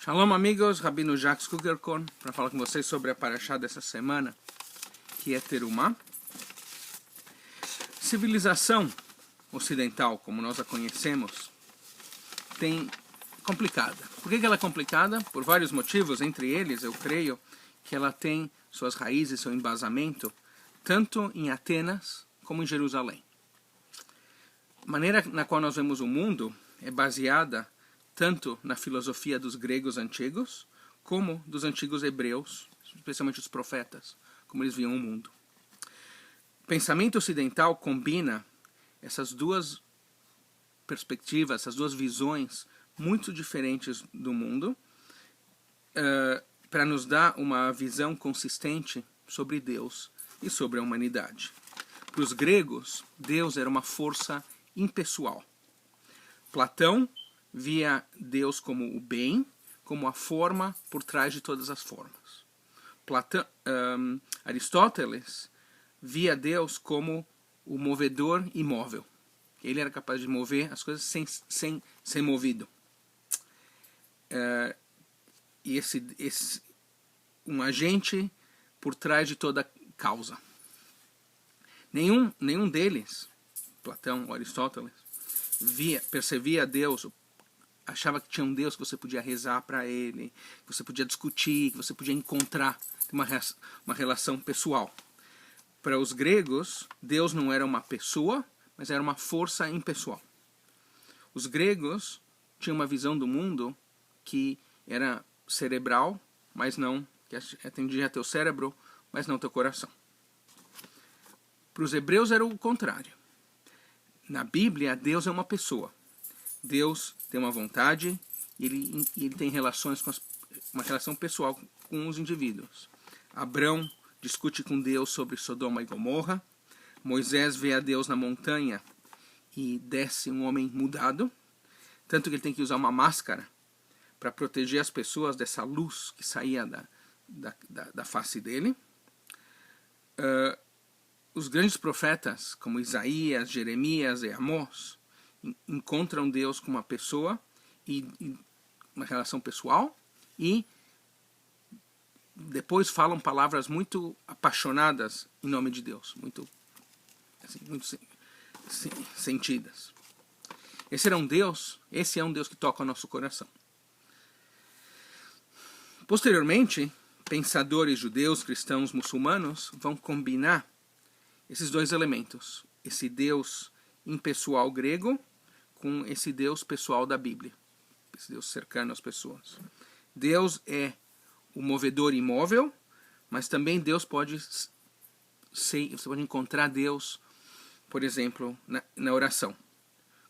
Shalom, amigos. Rabino Jacques Kugelkorn para falar com vocês sobre a paraxá dessa semana, que é Terumá. Civilização ocidental, como nós a conhecemos, é complicada. Por que ela é complicada? Por vários motivos. Entre eles, eu creio que ela tem suas raízes, seu embasamento, tanto em Atenas como em Jerusalém. A maneira na qual nós vemos o mundo é baseada tanto na filosofia dos gregos antigos, como dos antigos hebreus, especialmente os profetas, como eles viam o mundo. O pensamento ocidental combina essas duas perspectivas, essas duas visões muito diferentes do mundo, para nos dar uma visão consistente sobre Deus e sobre a humanidade. Para os gregos, Deus era uma força impessoal. Platão via Deus como o bem, como a forma por trás de todas as formas. Aristóteles via Deus como o movedor imóvel. Ele era capaz de mover as coisas sem ser movido. E um agente por trás de toda causa. Nenhum deles, Platão ou Aristóteles, percebia Deus, achava que tinha um Deus que você podia rezar para ele, que você podia discutir, que você podia encontrar uma relação pessoal. Para os gregos, Deus não era uma pessoa, mas era uma força impessoal. Os gregos tinham uma visão do mundo que era cerebral, mas não, que atendia teu cérebro, mas não teu coração. Para os hebreus era o contrário. Na Bíblia, Deus é uma pessoa. Deus tem uma vontade e ele tem relações uma relação pessoal com os indivíduos. Abrão discute com Deus sobre Sodoma e Gomorra. Moisés vê a Deus na montanha e desce um homem mudado. Tanto que ele tem que usar uma máscara para proteger as pessoas dessa luz que saía da face dele. Os grandes profetas, como Isaías, Jeremias e Amós, encontram Deus como uma pessoa e uma relação pessoal, e depois falam palavras muito apaixonadas em nome de Deus, muito sentidas. Esse é um Deus que toca o nosso coração. Posteriormente, pensadores judeus, cristãos, muçulmanos vão combinar esses dois elementos, esse Deus impessoal grego com esse Deus pessoal da Bíblia, esse Deus cercano às pessoas. Deus é o movedor imóvel, mas também Deus você pode encontrar Deus, por exemplo, na oração.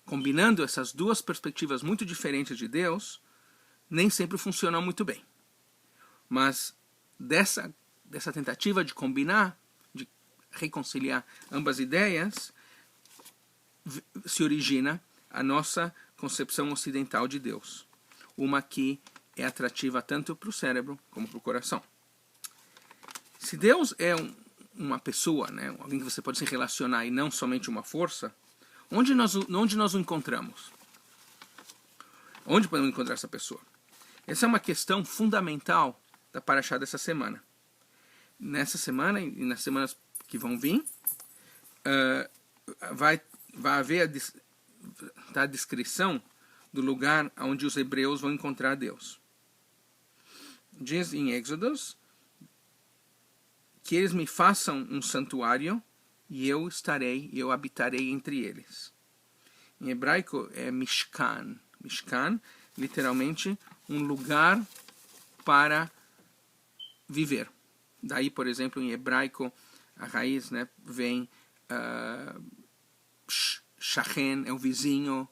Combinando essas duas perspectivas muito diferentes de Deus, nem sempre funciona muito bem. Mas dessa tentativa de combinar, de reconciliar ambas ideias, se origina a nossa concepção ocidental de Deus. Uma que é atrativa tanto para o cérebro como para o coração. Se Deus é uma pessoa, né, alguém que você pode se relacionar e não somente uma força, onde nós o encontramos? Onde podemos encontrar essa pessoa? Essa é uma questão fundamental da paraxá dessa semana. Nessa semana e nas semanas que vão vir, vai haver a descrição do lugar onde os hebreus vão encontrar Deus. Diz em Êxodos que eles me façam um santuário e eu habitarei entre eles. Em hebraico é Mishkan. Mishkan, literalmente, um lugar para viver. Daí, por exemplo, em hebraico, a raiz, né, vem Shachen, é o vizinho,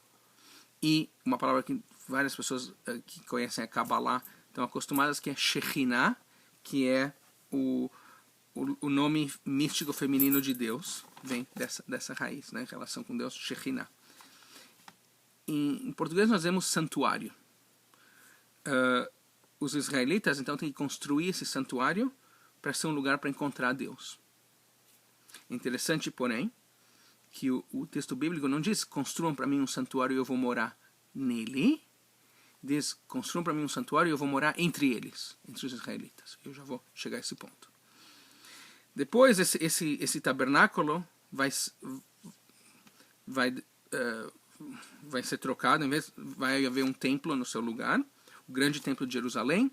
e uma palavra que várias pessoas que conhecem a Kabbalah estão acostumadas, que é Shekhinah, que é o nome místico feminino de Deus, vem dessa raiz, né, em relação com Deus, Shekhinah. Em português nós vemos santuário. Os israelitas então têm que construir esse santuário para ser um lugar para encontrar Deus. Interessante, porém, que o texto bíblico não diz: construam para mim um santuário e eu vou morar nele, diz, construam para mim um santuário e eu vou morar entre eles, entre os israelitas. Eu já vou chegar a esse ponto. Depois, esse tabernáculo vai ser trocado, vai haver um templo no seu lugar, o grande templo de Jerusalém,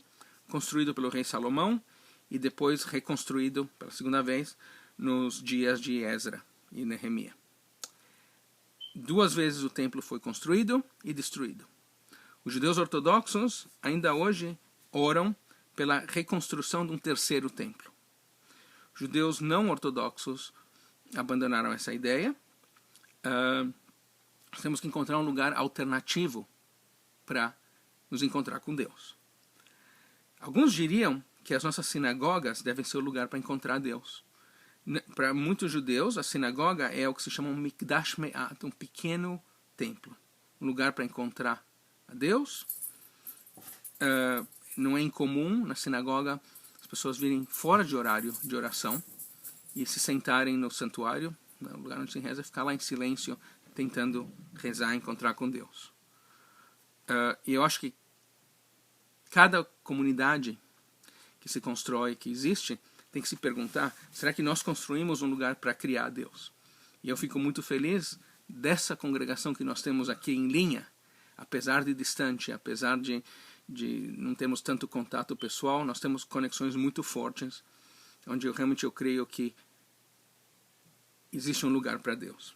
construído pelo rei Salomão, e depois reconstruído pela segunda vez nos dias de Ezra e Nehemia. 2 vezes o templo foi construído e destruído. Os judeus ortodoxos ainda hoje oram pela reconstrução de um 3º templo. Os judeus não ortodoxos abandonaram essa ideia. Temos que encontrar um lugar alternativo para nos encontrar com Deus. Alguns diriam que as nossas sinagogas devem ser o lugar para encontrar Deus. Para muitos judeus, a sinagoga é o que se chama um mikdash me'at, um pequeno templo. Um lugar para encontrar a Deus. Não é incomum na sinagoga as pessoas virem fora de horário de oração e se sentarem no santuário, no lugar onde se reza, ficar lá em silêncio, tentando rezar e encontrar com Deus. E eu acho que cada comunidade que se constrói, que existe, tem que se perguntar, será que nós construímos um lugar para criar Deus? E eu fico muito feliz dessa congregação que nós temos aqui em linha, apesar de distante, apesar de não termos tanto contato pessoal, nós temos conexões muito fortes, onde eu creio que existe um lugar para Deus.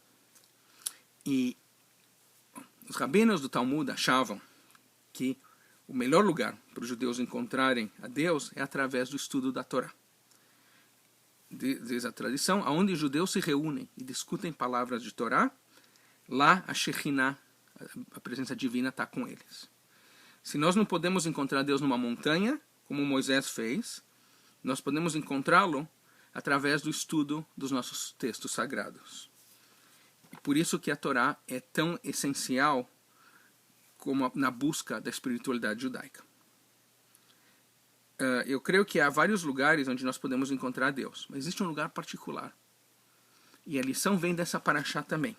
E os rabinos do Talmud achavam que o melhor lugar para os judeus encontrarem a Deus é através do estudo da Torá. Diz a tradição, onde os judeus se reúnem e discutem palavras de Torá, lá a Shekhinah, a presença divina, está com eles. Se nós não podemos encontrar Deus numa montanha, como Moisés fez, nós podemos encontrá-lo através do estudo dos nossos textos sagrados. Por isso que a Torá é tão essencial como na busca da espiritualidade judaica. Eu creio que há vários lugares onde nós podemos encontrar Deus, mas existe um lugar particular. E a lição vem dessa paraxá também.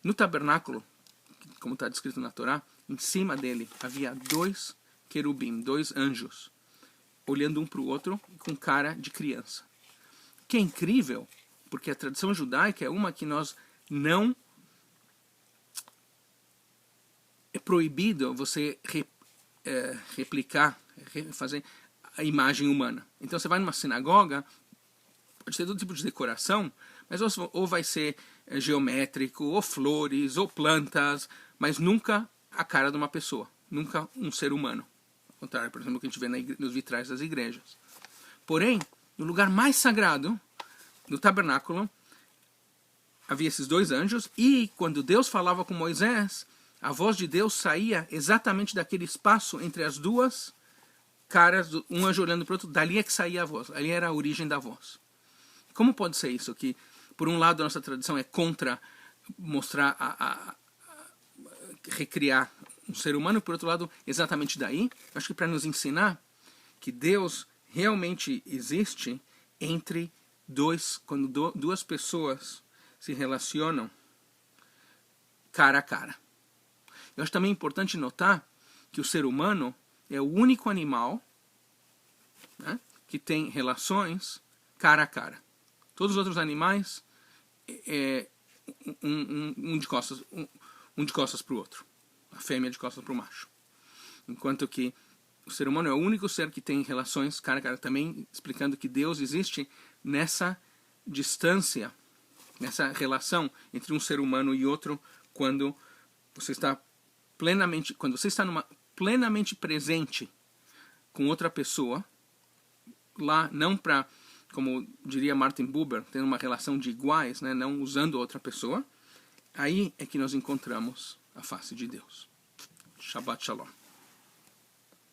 No tabernáculo, como está descrito na Torá, em cima dele havia 2 querubim, 2 anjos, olhando um para o outro com cara de criança. Que é incrível, porque a tradição judaica é uma que nós não... É proibido você replicar, fazer a imagem humana. Então você vai numa sinagoga, pode ter todo tipo de decoração, mas ou vai ser geométrico, ou flores, ou plantas, mas nunca a cara de uma pessoa, nunca um ser humano. Ao contrário, por exemplo, que a gente vê nos vitrais das igrejas. Porém, no lugar mais sagrado, no tabernáculo, havia esses 2 anjos, e quando Deus falava com Moisés, a voz de Deus saía exatamente daquele espaço entre as 2 caras, um anjo olhando para o outro, dali é que saía a voz, ali era a origem da voz. Como pode ser isso? Que, por um lado, a nossa tradição é contra mostrar, recriar um ser humano, por outro lado, exatamente daí, acho que para nos ensinar que Deus realmente existe entre quando 2 pessoas se relacionam cara a cara. Eu acho também importante notar que o ser humano é o único animal, né, que tem relações cara a cara. Todos os outros animais um de costas para o outro. A fêmea de costas para o macho. Enquanto que o ser humano é o único ser que tem relações cara a cara. Também explicando que Deus existe nessa distância, nessa relação entre um ser humano e outro, quando você está plenamente presente com outra pessoa, lá não para, como diria Martin Buber, tendo uma relação de iguais, né, não usando outra pessoa, aí é que nós encontramos a face de Deus. Shabbat Shalom.